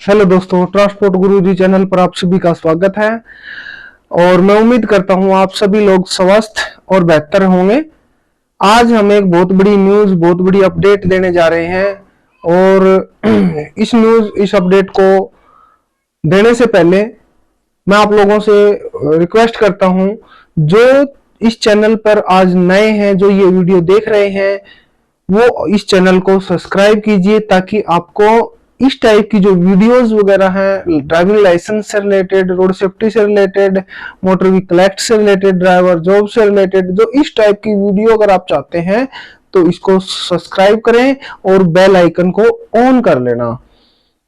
Hello दोस्तों, transport गुरुजी channel पर आप सभी का स्वागत है। और मैं उम्मीद करता हूं आप सभी लोग स्वस्थ और बेहतर होंगे। आज हम एक बहुत बड़ी न्यूज, बहुत बड़ी अपडेट देने जा रहे हैं। और इस अपडेट को देने से पहले मैं आप लोगों से रिक्वेस्ट करता हूं, जो इस चैनल पर आज नए हैं, जो ये वीडियो देख रहे हैं, वो इस चैनल को सब्सक्राइब कीजिए ताकि आपको इस टाइप की जो वीडियोस वगैरह हैं, ड्राइविंग लाइसेंस से रिलेटेड, रोड सेफ्टी से रिलेटेड, मोटर व्हीकल एक्ट से रिलेटेड, ड्राइवर जॉब से रिलेटेड, जो इस टाइप की वीडियो अगर आप चाहते हैं तो इसको सब्सक्राइब करें और बेल आइकन को ऑन कर लेना।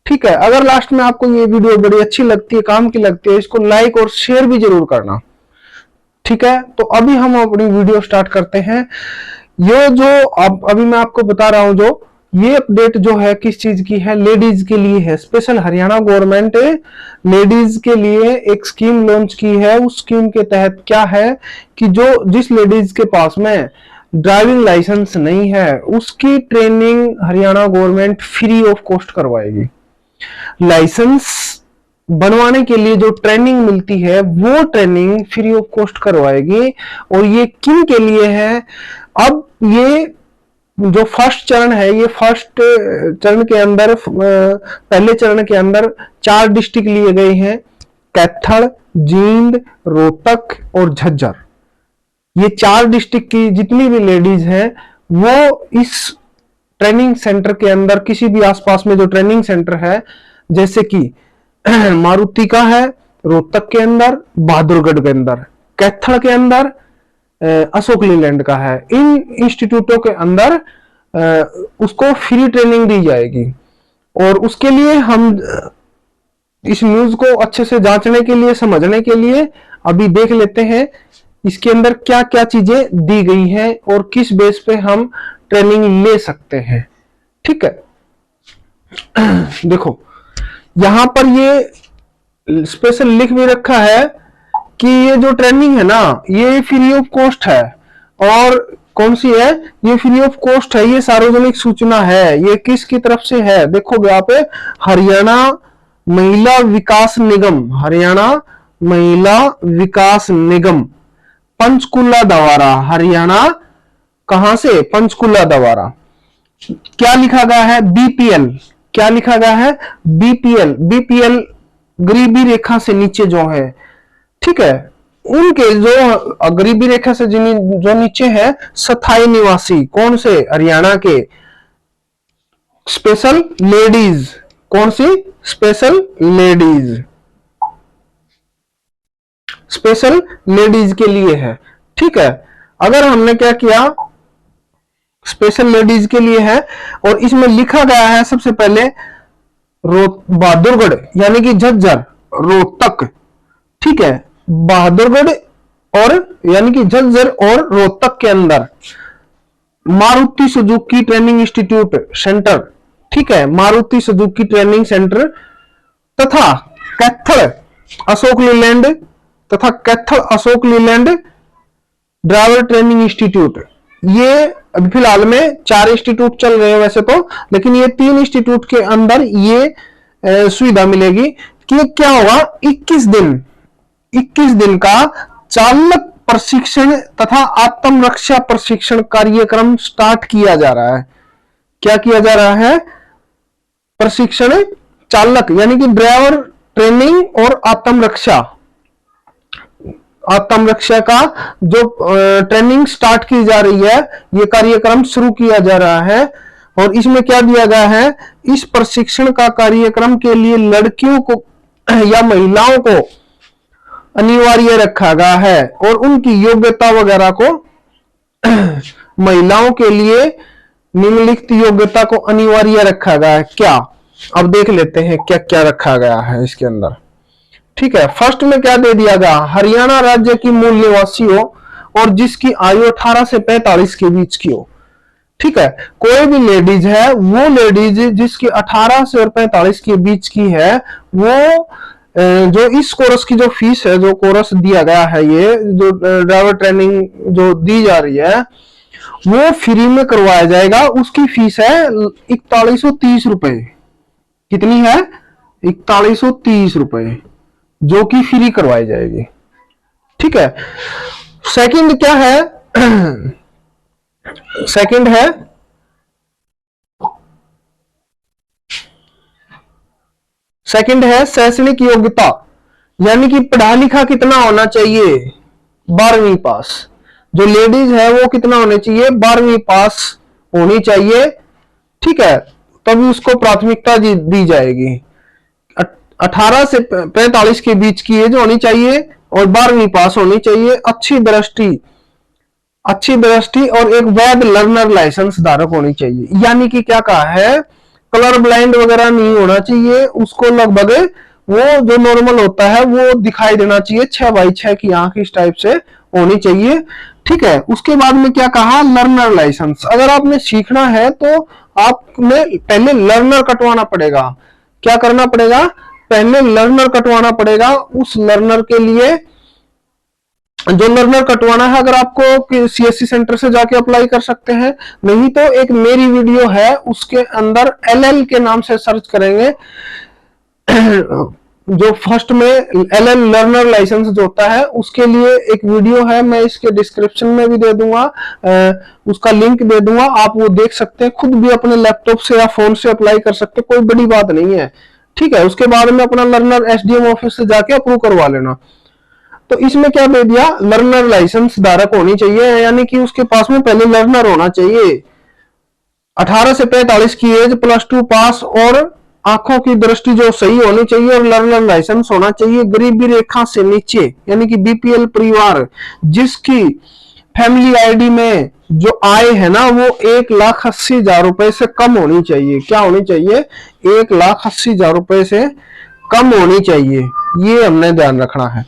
ठीक है, अगर लास्ट में आपको ये वीडियो बड़ी अच्छी लगती है, काम की लगती है, इसको लाइक और शेयर भी जरूर करना। ठीक है, तो अभी हम अपनी वीडियो स्टार्ट करते हैं। ये जो अभी मैं आपको बता रहा हूं, जो ये अपडेट जो है किस चीज की है, लेडीज के लिए है। स्पेशल हरियाणा गवर्नमेंट लेडीज के लिए एक स्कीम लॉन्च की है। उस स्कीम के तहत क्या है कि जो जिस लेडीज के पास में ड्राइविंग लाइसेंस नहीं है, उसकी training Haryana government free of cost करवाएगी। लाइसेंस बनवाने के लिए जो ट्रेनिंग मिलती है वो ट्रेनिंग फ्री ऑफ कॉस्ट करवाएगी। और ये किन के लिए है? अब ये जो फर्स्ट चरण है, ये फर्स्ट चरण के अंदर, पहले चरण के अंदर 4 डिस्ट्रिक्ट लिए गए हैं: कैथल, जींद, रोहतक और झज्जर। ये 4 डिस्ट्रिक्ट की जितनी भी लेडीज हैं वो इस ट्रेनिंग सेंटर के अंदर, किसी भी आसपास में जो ट्रेनिंग सेंटर है, जैसे कि मारुति का है रोहतक के अंदर, बहादुरगढ़ के अंदर, कैथल के अंदर, अशोक लीलैंड का है, इन इंस्टीट्यूटों के अंदर उसको फ्री ट्रेनिंग दी जाएगी। और उसके लिए हम इस न्यूज को अच्छे से जांचने के लिए, समझने के लिए अभी देख लेते हैं इसके अंदर क्या क्या चीजें दी गई हैं और किस बेस पे हम ट्रेनिंग ले सकते हैं। ठीक है, देखो यहां पर ये स्पेशल लिख भी रखा है कि ये जो ट्रेनिंग है ना, ये फ्री ऑफ कॉस्ट है। और कौन सी है? ये फ्री ऑफ कॉस्ट है, ये सार्वजनिक सूचना है। ये किसकी तरफ से है? देखोगे आप, हरियाणा महिला विकास निगम, हरियाणा महिला विकास निगम, पंचकुला द्वारा। हरियाणा कहां से? पंचकुला द्वारा। क्या लिखा गया है? बीपीएल। क्या लिखा गया है? बीपीएल। बीपीएल गरीबी रेखा से नीचे जो है, ठीक है, उनके जो गरीबी रेखा से जो नीचे है, स्थायी निवासी, कौन से? हरियाणा के। स्पेशल लेडीज, कौन सी? स्पेशल लेडीज, स्पेशल लेडीज के लिए है। ठीक है, अगर हमने क्या किया, स्पेशल लेडीज के लिए है, और इसमें लिखा गया है सबसे पहले बहादुरगढ़ यानी कि झज्जर, रोहतक। ठीक है, बहादुरगढ़ और यानी कि झज्जर और रोहतक के अंदर Maruti Suzuki training institute centre. ठीक है, मारुति सुजुकी ट्रेनिंग सेंटर, तथा कैथल अशोक लीलैंड, तथा Kaithal Ashok Leyland driver training institute. ये अभी फिलहाल में 4 इंस्टीट्यूट चल रहे हैं वैसे तो, लेकिन ये 3 इंस्टीट्यूट के अंदर ये सुविधा मिलेगी कि क्या होगा, 21 दिन का चालक प्रशिक्षण तथा आत्मरक्षा प्रशिक्षण कार्यक्रम स्टार्ट किया जा रहा है। क्या किया जा रहा है? प्रशिक्षण, चालक यानी कि ड्राइवर ट्रेनिंग और आत्मरक्षा का जो ट्रेनिंग स्टार्ट की जा रही है, ये कार्यक्रम शुरू किया जा रहा है। और इसमें क्या दिया गया है? इस प्रशिक्षण का कार्यक्रम के लिए लड़कियों को या महिलाओं को अनिवार्य रखा गया है, और उनकी योग्यता वगैरह को महिलाओं के लिए निम्नलिखित योग्यता को अनिवार्य रखा गया है। क्या? अब देख लेते हैं क्या क्या रखा गया है इसके अंदर। ठीक है, फर्स्ट में क्या दे दिया गया? हरियाणा राज्य की मूल निवासी हो और जिसकी आयु 18 से 45 के बीच की हो। ठीक है, कोई भी लेडीज है, वो लेडीज जिसकी 18 से और 45 के बीच की है, वो जो इस कोर्स की जो फीस है, जो कोर्स दिया गया है, ये जो ड्राइवर ट्रेनिंग जो दी जा रही है, वो फ्री में करवाया जाएगा। उसकी फीस है 4130 रुपए। कितनी है? 4130 रुपए, जो कि फ्री करवाई जाएगी। ठीक है। सेकंड क्या है? सेकंड है शैक्षणिक योग्यता, यानी कि पढ़ा लिखा कितना होना चाहिए? 12वीं पास। जो लेडीज है वो कितना होने चाहिए? 12वीं पास होनी चाहिए। ठीक है, तभी उसको प्राथमिकता दी जाएगी। 18 से 45 के बीच की एज होनी चाहिए और 12वीं पास होनी चाहिए। अच्छी दृष्टि और एक वैध लर्नर लाइसेंस धारक होनी चाहिए। यानी कि क्या कहा है? कलर ब्लाइंड वगैरह नहीं होना चाहिए उसको, लगभग वो जो नॉर्मल होता है वो दिखाई देना चाहिए, 6x6 की आंख इस टाइप से होनी चाहिए। ठीक है। उसके बाद में क्या कहा? Learner licence. अगर आपने सीखना है तो आपने पहले लर्नर कटवाना पड़ेगा। क्या करना पड़ेगा? पहले लर्नर कटवाना पड़ेगा। उस लर्नर के लिए जो लर्नर कटवाना है, अगर आपको सीएससी सेंटर से जाके अप्लाई कर सकते हैं, नहीं तो एक मेरी वीडियो है उसके अंदर एलएल के नाम से सर्च करेंगे, जो फर्स्ट में एलएल लर्नर लाइसेंस जो होता है उसके लिए एक वीडियो है, मैं इसके डिस्क्रिप्शन में भी दे दूंगा, उसका लिंक दे दूंगा, आप वो देख सकते हैं। खुद भी अपने लैपटॉप से या फोन से अप्लाई कर सकते हैं, कोई बड़ी बात नहीं है। ठीक है। उसके बाद में अपना लर्नर एसडीएम ऑफिस से जाके अप्रूव करवा लेना। तो इसमें क्या दे दिया? लर्नर लाइसेंस धारक होनी चाहिए, यानी कि उसके पास में पहले लर्नर होना चाहिए। 18 से 45 की एज, +2 पास और आंखों की दृष्टि जो सही होनी चाहिए और लर्नर लाइसेंस होना चाहिए। गरीबी रेखा से नीचे, यानी कि बीपीएल परिवार, जिसकी फैमिली आईडी में जो आय है ना वो 1,80,000 रुपए से कम होनी चाहिए। क्या होनी चाहिए? 1,80,000 रुपए से कम होनी चाहिए, ये हमने ध्यान रखना है।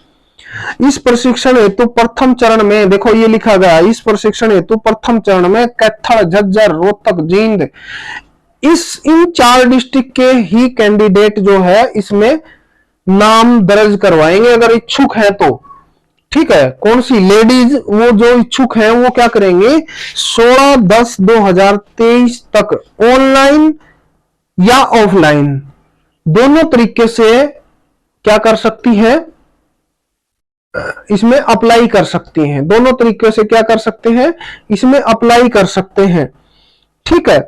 इस प्रशिक्षण हेतु प्रथम चरण में, देखो ये लिखा गया, इस प्रशिक्षण हेतु प्रथम चरण में कैथल, झज्जर, रोहतक, जींद, इन 4 डिस्ट्रिक्ट के ही कैंडिडेट जो है इसमें नाम दर्ज करवाएंगे अगर इच्छुक हैं तो। ठीक है। कौन सी लेडीज? वो जो इच्छुक हैं वो क्या करेंगे? 16/10/2023 तक ऑनलाइन या ऑफलाइन दोनों तरीके से क्या कर सकती हैं? इसमें अप्लाई कर सकती हैं। दोनों तरीके से क्या कर सकते हैं? इसमें अप्लाई कर सकते हैं। ठीक है।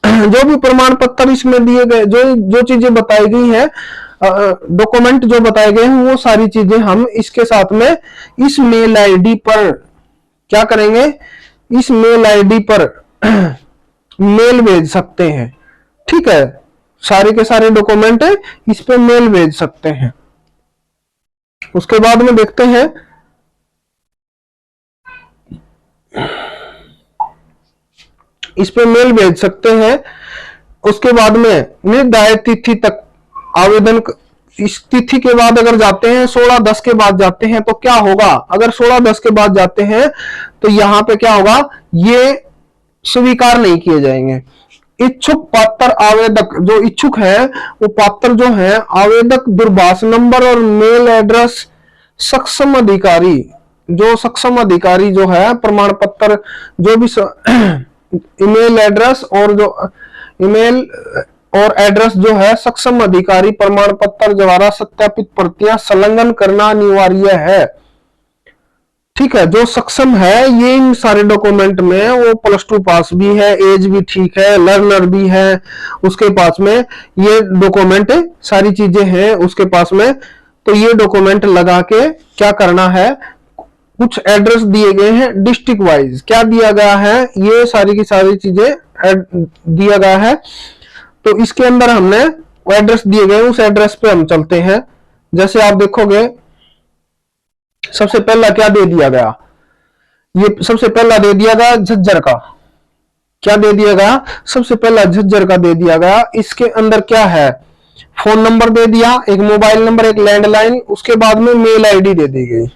जो भी प्रमाण पत्र इसमें दिए गए, जो चीजें बताई गई हैं, डॉक्यूमेंट जो बताए गए हैं, वो सारी चीजें हम इसके साथ में इस मेल आईडी पर क्या करेंगे? इस मेल आईडी पर मेल भेज सकते हैं। ठीक है। सारे के सारे डॉक्यूमेंट इस पे मेल भेज सकते हैं। उसके बाद में देखते हैं इस पे मेल भेज सकते हैं। उसके बाद में निर्धारित तिथि तक आवेदन, इस तिथि के बाद अगर जाते हैं 16/10 के बाद जाते हैं तो क्या होगा? अगर 16/10 के बाद जाते हैं तो यहां पे क्या होगा? ये स्वीकार नहीं किए जाएंगे। इच्छुक पात्र आवेदक जो इच्छुक है, वो पात्र जो है, आवेदक दूरभाष नंबर और मेल एड्रेस सक्षम अधिकारी, जो है प्रमाण पत्र, जो भी ईमेल एड्रेस और जो ईमेल और एड्रेस जो है सक्षम अधिकारी प्रमाण पत्र द्वारा सत्यापित प्रतियां संलग्न करना अनिवार्य है। ठीक है। जो सक्षम है ये इन सारे डॉक्यूमेंट में वो +2 पास भी है, एज भी ठीक है, लर्नर भी है, उसके पास में ये डॉक्यूमेंट सारी चीजें हैं उसके पास में। तो ये डॉक्यूमेंट लगा के क्या करना है? कुछ एड्रेस दिए गए हैं डिस्ट्रिक्ट वाइज, क्या दिया गया है? ये सारी की सारी चीजें दिया गया है। तो इसके अंदर हमने एड्रेस दिए गए, उस एड्रेस पे हम चलते हैं। जैसे आप देखोगे सबसे पहला क्या दे दिया गया? ये सबसे पहला दे दिया गया झज्जर का। क्या दे दिया गया? सबसे पहला झज्जर का दे दिया गया। इसके अंदर क्या है? फोन नंबर दे दिया, एक मोबाइल नंबर, एक लैंडलाइन, उसके बाद में मेल आईडी दे दी गई।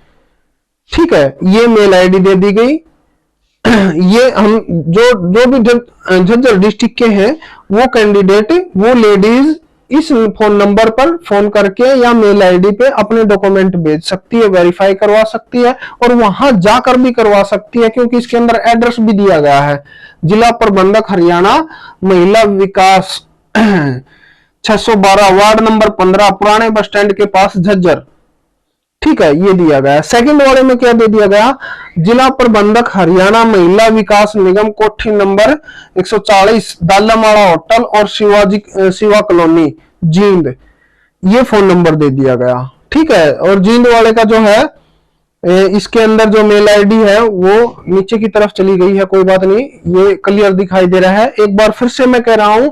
ठीक है। ये मेल आईडी दे दी गई। ये हम जो भी झज्जर डिस्ट्रिक्ट के हैं वो कैंडिडेट, वो लेडीज इस फोन नंबर पर फोन करके या मेल आईडी पे अपने डॉक्यूमेंट भेज सकती है, वेरीफाई करवा सकती है और वहां जाकर भी करवा सकती है, क्योंकि इसके अंदर एड्रेस भी दिया गया है। जिला प्रबंधक हरियाणा महिला विकास 612 वार्ड नंबर 15 पुराने बस स्टैंड के पास झज्जर। ठीक है, ये दिया गया। सेकंड वाले में क्या दे दिया गया, जिला प्रबंधक हरियाणा महिला विकास निगम कोठी नंबर 140 दालामाड़ा होटल और शिवा कॉलोनी जींद, ये फोन नंबर दे दिया गया। ठीक है, और जींद वाले का जो है इसके अंदर जो मेल आईडी है वो नीचे की तरफ चली गई है, कोई बात नहीं, ये क्लियर दिखाई दे रहा है। एक बार फिर से मैं कह रहा हूं,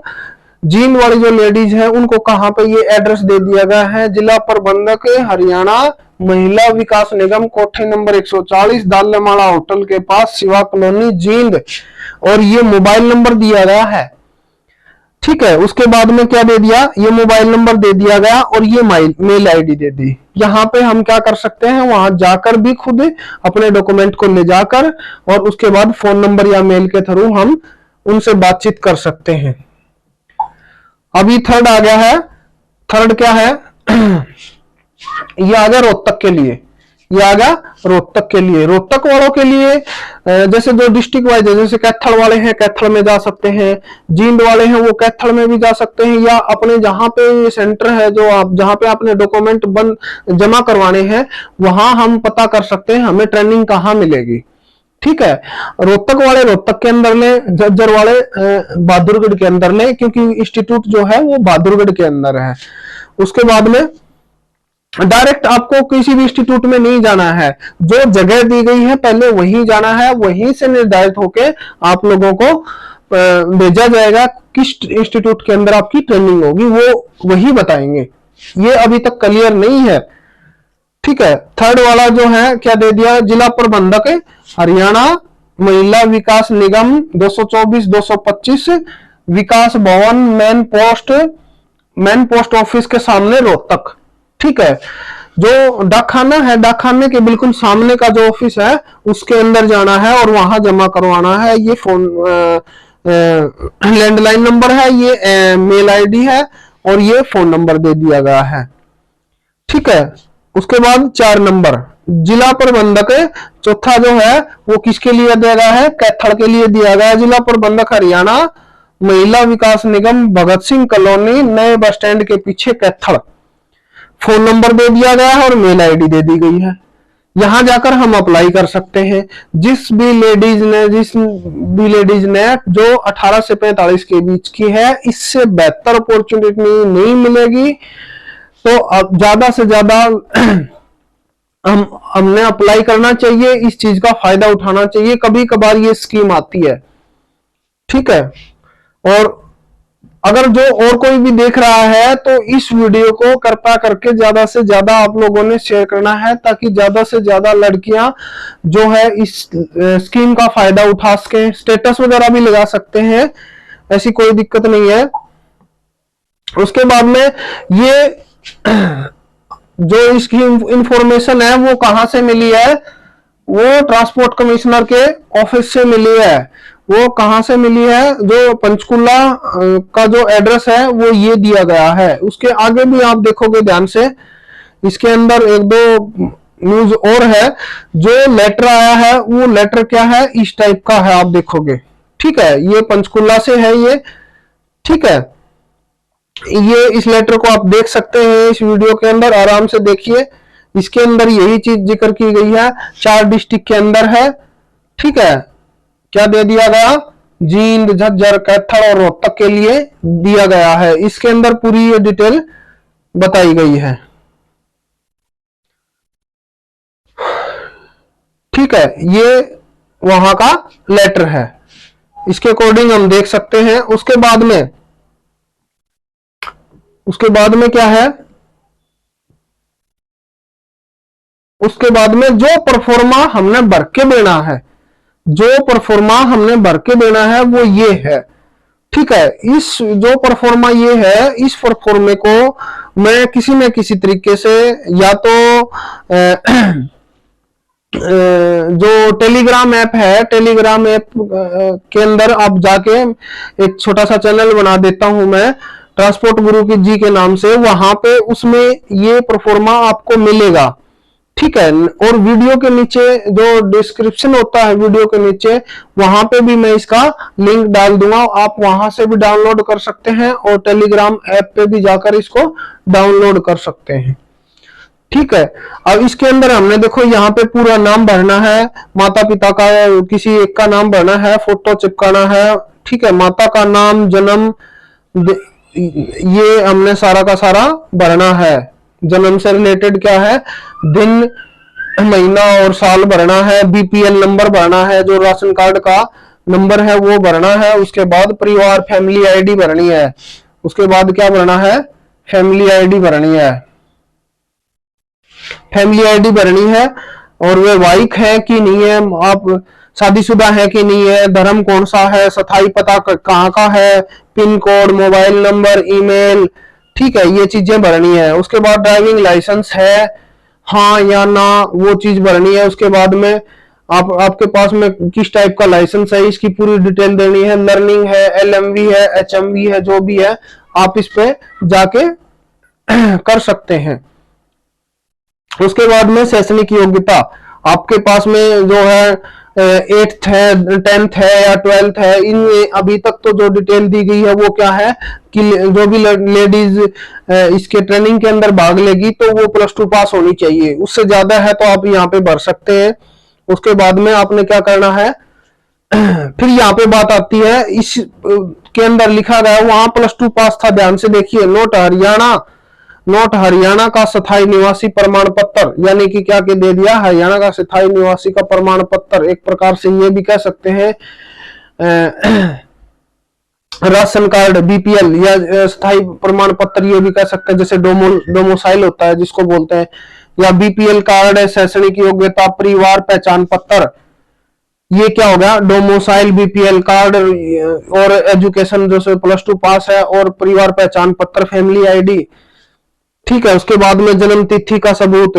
जींद वाली जो लेडीज है उनको कहां पे ये एड्रेस दे दिया गया है, जिला प्रबंधक हरियाणा महिला विकास निगम कोठी नंबर 140 दालामाड़ा होटल के पास शिवा कॉलोनी जींद, और ये मोबाइल नंबर दिया गया है। ठीक है, उसके बाद में क्या दे दिया, ये मोबाइल नंबर दे दिया गया और ये मेल आईडी दे दी। यहाँ पे हम क्या कर सकते हैं, वहां जाकर भी खुद अपने डॉक्यूमेंट को ले जाकर और उसके बाद फोन नंबर या मेल के थ्रू हम उनसे बातचीत कर सकते हैं। अभी थर्ड आ गया है। थर्ड क्या है ये आ गया रोहतक के लिए, ये आ गया रोहतक के लिए। रोहतक वालों के लिए जैसे जो डिस्ट्रिक्ट वाइज है, जैसे कैथल वाले हैं कैथल में जा सकते हैं, जींद वाले हैं वो कैथल में भी जा सकते हैं, या अपने जहां पे सेंटर है जो आप जहां पे अपने डॉक्यूमेंट जमा करवाने हैं वहां हम पता कर सकते हैं हमें ट्रेनिंग कहाँ मिलेगी। ठीक है, रोहतक वाले रोहतक के अंदर लें, झज्जर वाले बहादुरगढ़ के अंदर लें, क्योंकि इंस्टीट्यूट जो है वो बहादुरगढ़ के अंदर है। उसके बाद में डायरेक्ट आपको किसी भी इंस्टीट्यूट में नहीं जाना है, जो जगह दी गई है पहले वहीं जाना है, वहीं से निर्धारित होके आप लोगों को भेजा जाएगा। किस इंस्टीट्यूट के अंदर आपकी ट्रेनिंग होगी वो वही बताएंगे, ये अभी तक क्लियर नहीं है। ठीक है, थर्ड वाला जो है क्या दे दिया, जिला प्रबंधक हरियाणा महिला विकास निगम 224-225 विकास भवन मेन पोस्ट ऑफिस के सामने रोहतक। ठीक है, जो डाकखाना है डाकखाने के बिल्कुल सामने का जो ऑफिस है उसके अंदर जाना है और वहां जमा करवाना है। ये फोन लैंडलाइन नंबर है, ये मेल आईडी है और ये फोन नंबर दे दिया गया है। ठीक है, उसके बाद 4 नंबर जिला प्रबंधक, चौथा जो है वो किसके लिए दिया गया है, कैथल के लिए दिया गया है। जिला प्रबंधक हरियाणा महिला विकास निगम भगत सिंह कॉलोनी नए बस स्टैंड के पीछे कैथल, फोन नंबर दे दिया गया है और मेल आईडी दे दी गई है। यहां जाकर हम अप्लाई कर सकते हैं। जिस भी लेडीज ने जो 18 से 45 के बीच की है, इससे बेहतर अपॉर्चुनिटी नहीं मिलेगी, तो अब ज्यादा से ज्यादा हमने अप्लाई करना चाहिए, इस चीज का फायदा उठाना चाहिए। कभी कभार ये स्कीम आती है। ठीक है, और अगर जो और कोई भी देख रहा है तो इस वीडियो को कृपया करके ज्यादा से ज्यादा आप लोगों ने शेयर करना है, ताकि ज्यादा से ज्यादा लड़कियां जो है इस स्कीम का फायदा उठा सके। स्टेटस वगैरह भी लगा सकते हैं, ऐसी कोई दिक्कत नहीं है। उसके बाद में ये जो इसकी इंफॉर्मेशन है वो कहां से मिली है, वो ट्रांसपोर्ट कमिश्नर के ऑफिस से मिली है। वो कहां से मिली है, जो पंचकुला का जो एड्रेस है वो ये दिया गया है। उसके आगे भी आप देखोगे ध्यान से, इसके अंदर 1-2 न्यूज और है। जो लेटर आया है वो लेटर क्या है, इस टाइप का है, आप देखोगे। ठीक है, ये पंचकुला से है ये। ठीक है, ये इस लेटर को आप देख सकते हैं इस वीडियो के अंदर, आराम से देखिए। इसके अंदर यही चीज जिक्र की गई है, 4 डिस्ट्रिक्ट के अंदर है। ठीक है, क्या दे दिया गया, जींद, झज्जर, कैथल और रोहतक के लिए दिया गया है। इसके अंदर पूरी ये डिटेल बताई गई है। ठीक है, ये वहां का लेटर है, इसके अकॉर्डिंग हम देख सकते हैं। उसके बाद में क्या है, उसके बाद में जो परफॉर्मा हमने भर के देना है, जो परफॉर्मा हमने भर के देना है वो ये है। ठीक है, इस जो परफॉर्मा ये है, इस परफॉर्मे को मैं किसी न किसी तरीके से या तो जो टेलीग्राम ऐप है, टेलीग्राम ऐप के अंदर आप जाके एक छोटा सा चैनल बना देता हूं मैं, ट्रांसपोर्ट गुरु की जी के नाम से। वहां पे उसमें ये परफॉर्मा आपको मिलेगा। ठीक है। और वीडियो के नीचे जो डिस्क्रिप्शन होता है वीडियो के नीचे, वहां पे भी मैं इसका लिंक डाल दूंगा, आप वहां से भी डाउनलोड कर सकते हैं और टेलीग्राम ऐप पे भी जाकर इसको डाउनलोड कर सकते हैं। ठीक है। अब इसके अंदर हमने देखो यहाँ पे पूरा नाम भरना है, माता पिता का किसी एक का नाम भरना है, फोटो चिपकाना है। ठीक है, माता का नाम, जन्म, ये हमने सारा का सारा भरना है। जन्म से रिलेटेड क्या है, दिन, महीना और साल भरना है। बीपीएल नंबर भरना है, जो राशन कार्ड का नंबर है वो भरना है। उसके बाद परिवार फैमिली आईडी भरनी है। उसके बाद क्या भरना है, फैमिली आईडी भरनी है। फैमिली आईडी भरनी है, और वे वाइफ है कि नहीं है, आप शादीशुदा है कि नहीं है, धर्म कौन सा है, स्थायी पता कहाँ का है, pin code, mobile number, email. ठीक है, ये चीजें भरनी है। उसके बाद ड्राइविंग लाइसेंस है, हाँ या ना, वो चीज भरनी है। उसके बाद में आपके पास में किस टाइप का लाइसेंस है, इसकी पूरी डिटेल देनी है। लर्निंग है, एलएमवी है, एचएमवी है, जो भी है आप इस पे जाके कर सकते हैं। उसके बाद में शैक्षणिक योग्यता, आपके पास में जो है 8th है, 10th है या 12th है, इनमें अभी तक तो जो डिटेल दी गई है वो क्या है कि जो भी लेडीज इसके ट्रेनिंग के अंदर भाग लेगी तो वो +2 पास होनी चाहिए। उससे ज्यादा है तो आप यहाँ पे भर सकते हैं। उसके बाद में आपने क्या करना है, फिर यहाँ पे बात आती है, इस के अंदर लिखा गया वहां +2 पास था, ध्यान से देखिए, नोट हरियाणा का स्थायी निवासी प्रमाण पत्र, यानी कि क्या के दे दिया, हरियाणा का स्थायी निवासी का प्रमाण पत्र। एक प्रकार से ये भी कह सकते हैं राशन कार्ड, बीपीएल या स्थायी प्रमाण पत्र, ये भी कह सकते हैं, जैसे डोमोसाइल होता है जिसको बोलते हैं, या बीपीएल कार्ड है, शैक्षणिक योग्यता, परिवार पहचान पत्र। ये क्या हो गया, डोमोसाइल, बीपीएल कार्ड और एजुकेशन जो से +2 पास है, और परिवार पहचान पत्र, फैमिली आईडी। ठीक है। उसके बाद में जन्म तिथि का सबूत,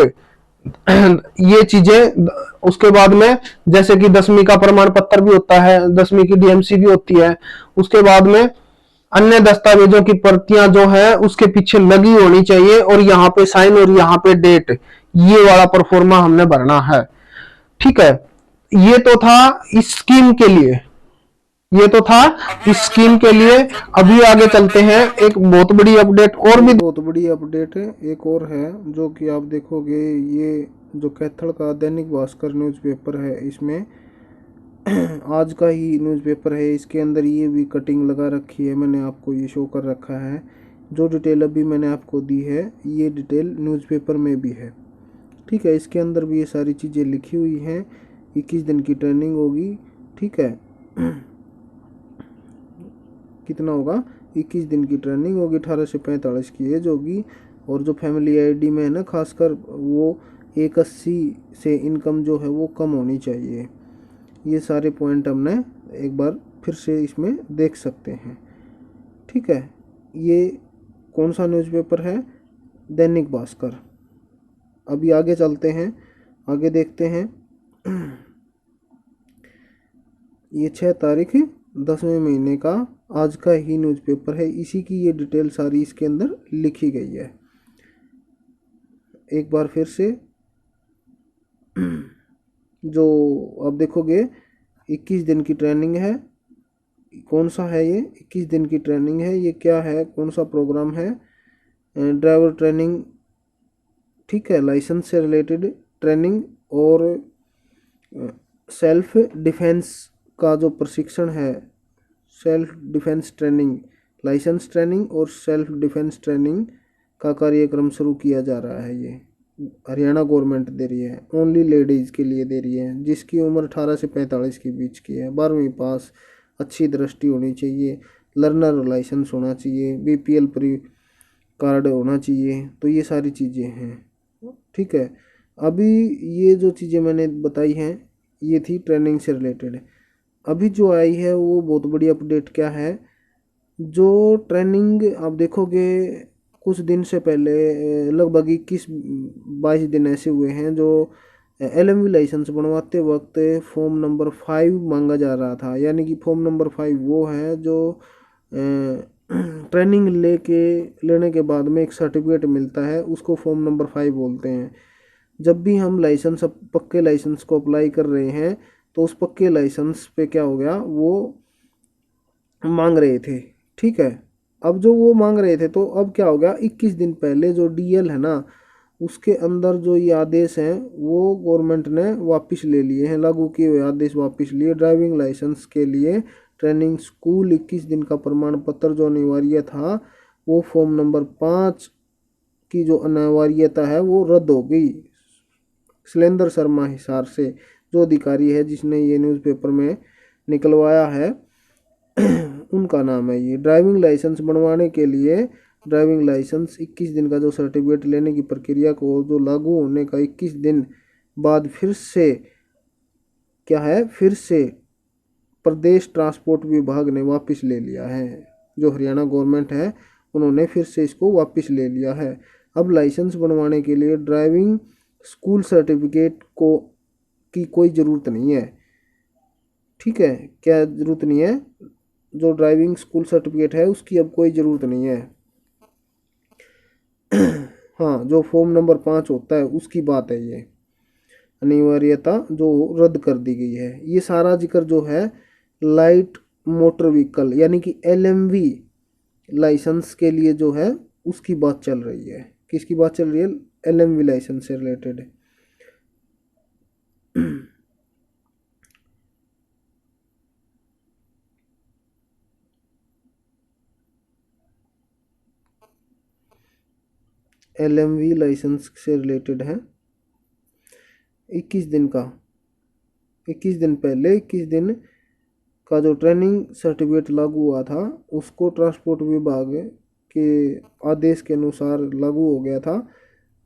ये चीजें। उसके बाद में जैसे कि 10वीं का प्रमाण पत्र भी होता है, 10वीं की डीएमसी भी होती है। उसके बाद में अन्य दस्तावेजों की प्रतियां जो है उसके पीछे लगी होनी चाहिए, और यहाँ पे साइन और यहाँ पे डेट, ये वाला परफॉर्मा हमने भरना है। ठीक है, ये तो था इस स्कीम के लिए, ये तो था इस स्कीम के लिए। अभी आगे चलते हैं, एक बहुत बड़ी अपडेट और भी, बहुत बड़ी अपडेट एक और है जो कि आप देखोगे। ये जो कैथल का दैनिक भास्कर न्यूज़पेपर है, इसमें आज का ही न्यूज़पेपर है, इसके अंदर ये भी कटिंग लगा रखी है, मैंने आपको ये शो कर रखा है। जो डिटेल अभी मैंने आपको दी है ये डिटेल न्यूज़पेपर में भी है। ठीक है, इसके अंदर भी ये सारी चीज़ें लिखी हुई हैं। 21 दिन की ट्रेनिंग होगी। ठीक है, कितना होगा, 21 दिन की ट्रेनिंग होगी, 18 से 45 की एज होगी। और जो फैमिली आईडी में है ना, खासकर वो 180 से इनकम जो है वो कम होनी चाहिए। ये सारे पॉइंट हमने एक बार फिर से इसमें देख सकते हैं। ठीक है, ये कौन सा न्यूज़पेपर है, दैनिक भास्कर। अभी आगे चलते हैं, आगे देखते हैं। ये 6 तारीख 10वें महीने का आज का ही न्यूज़पेपर है, इसी की ये डिटेल सारी इसके अंदर लिखी गई है। एक बार फिर से जो आप देखोगे 21 दिन की ट्रेनिंग है, कौन सा है ये 21 दिन की ट्रेनिंग है, ये क्या है, कौन सा प्रोग्राम है, ड्राइवर ट्रेनिंग। ठीक है, लाइसेंस से रिलेटेड ट्रेनिंग और सेल्फ डिफेंस का जो प्रशिक्षण है, self defence training, licence training और सेल्फ डिफेंस ट्रेनिंग का कार्यक्रम शुरू किया जा रहा है। ये हरियाणा गवर्नमेंट दे रही है, ओनली लेडीज़ के लिए दे रही है, जिसकी उम्र 18 से 45 के बीच की है, 12वीं पास, अच्छी दृष्टि होनी चाहिए, लर्नर लाइसेंस होना चाहिए, बीपीएल प्री कार्ड होना चाहिए। तो ये सारी चीज़ें हैं। ठीक है, अभी ये जो चीज़ें मैंने बताई हैं ये थी ट्रेनिंग से रिलेटेड। अभी जो आई है वो बहुत बड़ी अपडेट क्या है, जो ट्रेनिंग आप देखोगे कुछ दिन से पहले लगभग 21-22 दिन ऐसे हुए हैं जो एलएमवी लाइसेंस बनवाते वक्त फॉर्म नंबर 5 मांगा जा रहा था। यानी कि फॉर्म नंबर 5 वो है जो ट्रेनिंग लेने के बाद में एक सर्टिफिकेट मिलता है, उसको फॉर्म नंबर 5 बोलते हैं। जब भी हम लाइसेंस पक्के लाइसेंस को अप्लाई कर रहे हैं तो उस पक्के लाइसेंस पे क्या हो गया, वो मांग रहे थे, ठीक है। अब जो वो मांग रहे थे तो अब क्या हो गया, 21 दिन पहले जो डीएल है ना, उसके अंदर जो ये आदेश हैं वो गवर्नमेंट ने वापस ले लिए हैं, लागू किए हुए आदेश वापस लिए। ड्राइविंग लाइसेंस के लिए ट्रेनिंग स्कूल 21 दिन का प्रमाण पत्र जो अनिवार्य था, वो फॉर्म नंबर 5 की जो अनिवार्यता है वो रद्द हो गई। शैलेंद्र शर्मा हिसार से जो अधिकारी है जिसने ये न्यूज़पेपर में निकलवाया है उनका नाम है ये। ड्राइविंग लाइसेंस बनवाने के लिए ड्राइविंग लाइसेंस 21 दिन का जो सर्टिफिकेट लेने की प्रक्रिया को जो लागू होने का 21 दिन बाद फिर से क्या है, फिर से प्रदेश ट्रांसपोर्ट विभाग ने वापस ले लिया है। जो हरियाणा गवर्नमेंट है उन्होंने फिर से इसको वापस ले लिया है। अब लाइसेंस बनवाने के लिए ड्राइविंग स्कूल सर्टिफिकेट को की कोई ज़रूरत नहीं है, ठीक है। क्या ज़रूरत नहीं है, जो ड्राइविंग स्कूल सर्टिफिकेट है उसकी अब कोई ज़रूरत नहीं है। हाँ, जो फॉर्म नंबर 5 होता है उसकी बात है ये, अनिवार्यता जो रद्द कर दी गई है। ये सारा जिक्र जो है लाइट मोटर व्हीकल यानी कि एलएमवी लाइसेंस के लिए जो है उसकी बात चल रही है। किसकी बात चल रही है, एलएमवी लाइसेंस से रिलेटेड है। एलएमवी लाइसेंस से रिलेटेड है। 21 दिन का, 21 दिन पहले 21 दिन का जो ट्रेनिंग सर्टिफिकेट लागू हुआ था उसको ट्रांसपोर्ट विभाग के आदेश के अनुसार लागू हो गया था।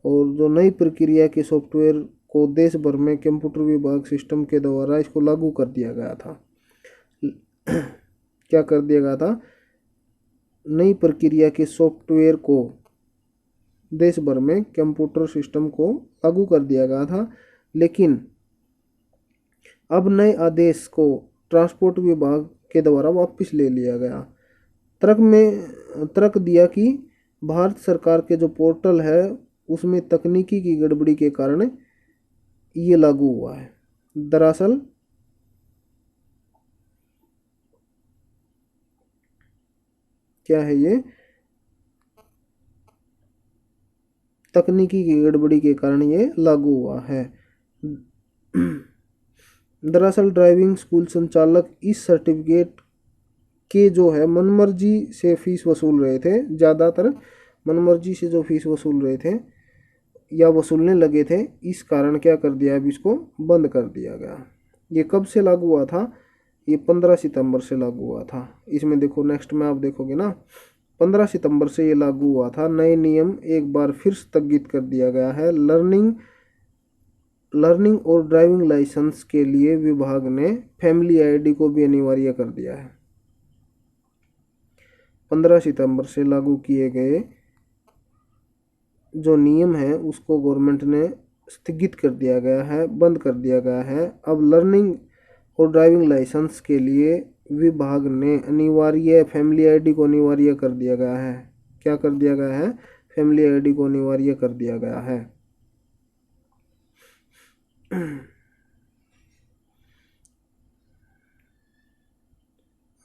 और जो नई प्रक्रिया के सॉफ्टवेयर को देश भर में कंप्यूटर विभाग सिस्टम के द्वारा इसको लागू कर दिया गया था। क्या कर दिया गया था, नई प्रक्रिया के सॉफ्टवेयर को देश भर में कंप्यूटर सिस्टम को लागू कर दिया गया था। लेकिन अब नए आदेश को ट्रांसपोर्ट विभाग के द्वारा वापस ले लिया गया। तर्क दिया कि भारत सरकार के जो पोर्टल है उसमें तकनीकी की गड़बड़ी के कारण ये लागू हुआ है। दरअसल क्या है, ये तकनीकी की गड़बड़ी के कारण ये लागू हुआ है। दरअसल ड्राइविंग स्कूल संचालक इस सर्टिफिकेट के जो है मनमर्जी से फीस वसूल रहे थे, ज़्यादातर मनमर्जी से जो फीस वसूल रहे थे या वसूलने लगे थे, इस कारण क्या कर दिया, अब इसको बंद कर दिया गया। ये कब से लागू हुआ था, ये 15 सितंबर से लागू हुआ था। इसमें देखो नेक्स्ट में आप देखोगे ना, 15 सितंबर से ये लागू हुआ था। नए नियम एक बार फिर स्थगित कर दिया गया है। लर्निंग और ड्राइविंग लाइसेंस के लिए विभाग ने फैमिली आईडी को भी अनिवार्य कर दिया है। 15 सितंबर से लागू किए गए जो नियम है उसको गवर्नमेंट ने स्थगित कर दिया गया है, बंद कर दिया गया है। अब लर्निंग और ड्राइविंग लाइसेंस के लिए विभाग ने अनिवार्य फैमिली आईडी को अनिवार्य कर दिया गया है। क्या कर दिया गया है, फैमिली आईडी को अनिवार्य कर दिया गया है।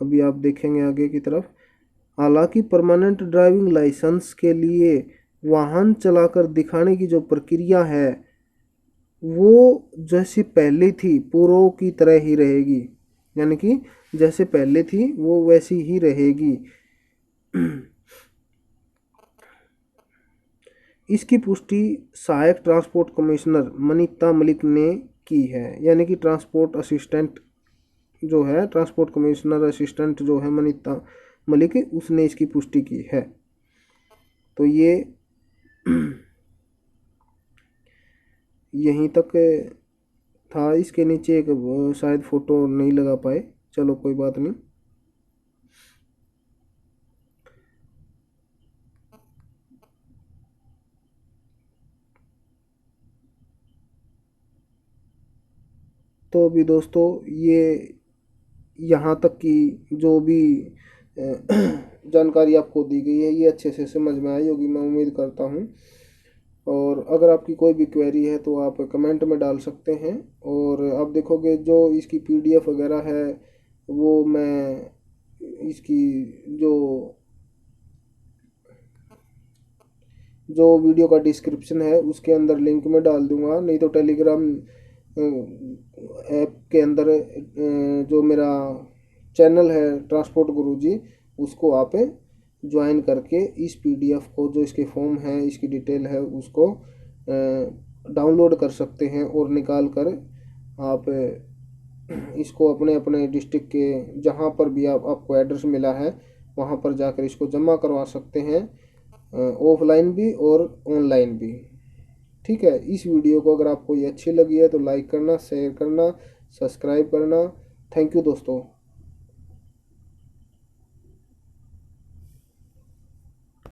अभी आप देखेंगे आगे की तरफ, हालांकि परमानेंट ड्राइविंग लाइसेंस के लिए वाहन चलाकर दिखाने की जो प्रक्रिया है वो जैसी पहले थी पूर्व की तरह ही रहेगी, यानी कि जैसे पहले थी वो वैसी ही रहेगी। इसकी पुष्टि सहायक ट्रांसपोर्ट कमिश्नर मनीता मलिक ने की है, यानी कि ट्रांसपोर्ट असिस्टेंट जो है, ट्रांसपोर्ट कमिश्नर असिस्टेंट जो है मनीता मलिक, उसने इसकी पुष्टि की है। तो ये यहीं तक था। इसके नीचे एक शायद फोटो नहीं लगा पाए, चलो कोई बात नहीं। तो अभी दोस्तों ये यहाँ तक की जो भी जानकारी आपको दी गई है ये अच्छे से समझ में आई होगी, मैं उम्मीद करता हूँ। और अगर आपकी कोई भी क्वेरी है तो आप कमेंट में डाल सकते हैं। और आप देखोगे जो इसकी पीडीएफ वगैरह है वो मैं इसकी जो जो वीडियो का डिस्क्रिप्शन है उसके अंदर लिंक में डाल दूंगा, नहीं तो टेलीग्राम ऐप के अंदर जो मेरा चैनल है ट्रांसपोर्ट गुरुजी, उसको आप ज्वाइन करके इस पीडीएफ को, जो इसके फॉर्म है, इसकी डिटेल है, उसको डाउनलोड कर सकते हैं और निकाल कर आप इसको अपने अपने डिस्ट्रिक्ट के जहाँ पर भी आपको एड्रेस मिला है वहाँ पर जाकर इसको जमा करवा सकते हैं, ऑफलाइन भी और ऑनलाइन भी। ठीक है, इस वीडियो को अगर आपको ये अच्छी लगी है तो लाइक करना, शेयर करना, सब्सक्राइब करना। थैंक यू दोस्तों।